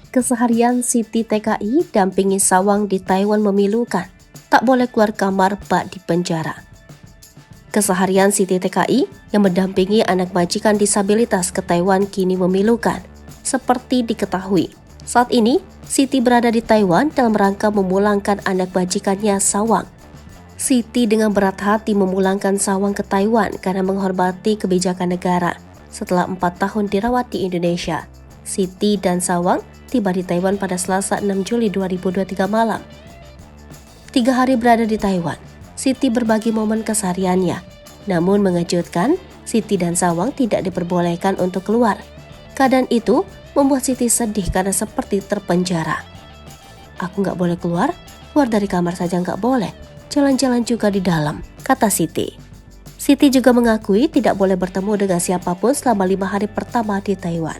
Keseharian Siti TKI dampingi Sawang di Taiwan memilukan. Tak boleh keluar kamar bak di penjara. Keseharian Siti TKI yang mendampingi anak majikan disabilitas ke Taiwan kini memilukan. Seperti diketahui, saat ini Siti berada di Taiwan dalam rangka memulangkan anak majikannya Sawang. Siti dengan berat hati memulangkan Sawang ke Taiwan karena menghormati kebijakan negara. Setelah 4 tahun dirawat di Indonesia, Siti dan Sawang tiba di Taiwan pada Selasa 6 Juli 2023 malam. 3 hari berada di Taiwan, Siti berbagi momen kesehariannya. Namun mengejutkan, Siti dan Sawang tidak diperbolehkan untuk keluar. Keadaan itu membuat Siti sedih karena seperti terpenjara. "Aku nggak boleh keluar dari kamar saja nggak boleh. Jalan-jalan juga di dalam," kata Siti. Siti juga mengakui tidak boleh bertemu dengan siapapun selama 5 hari pertama di Taiwan.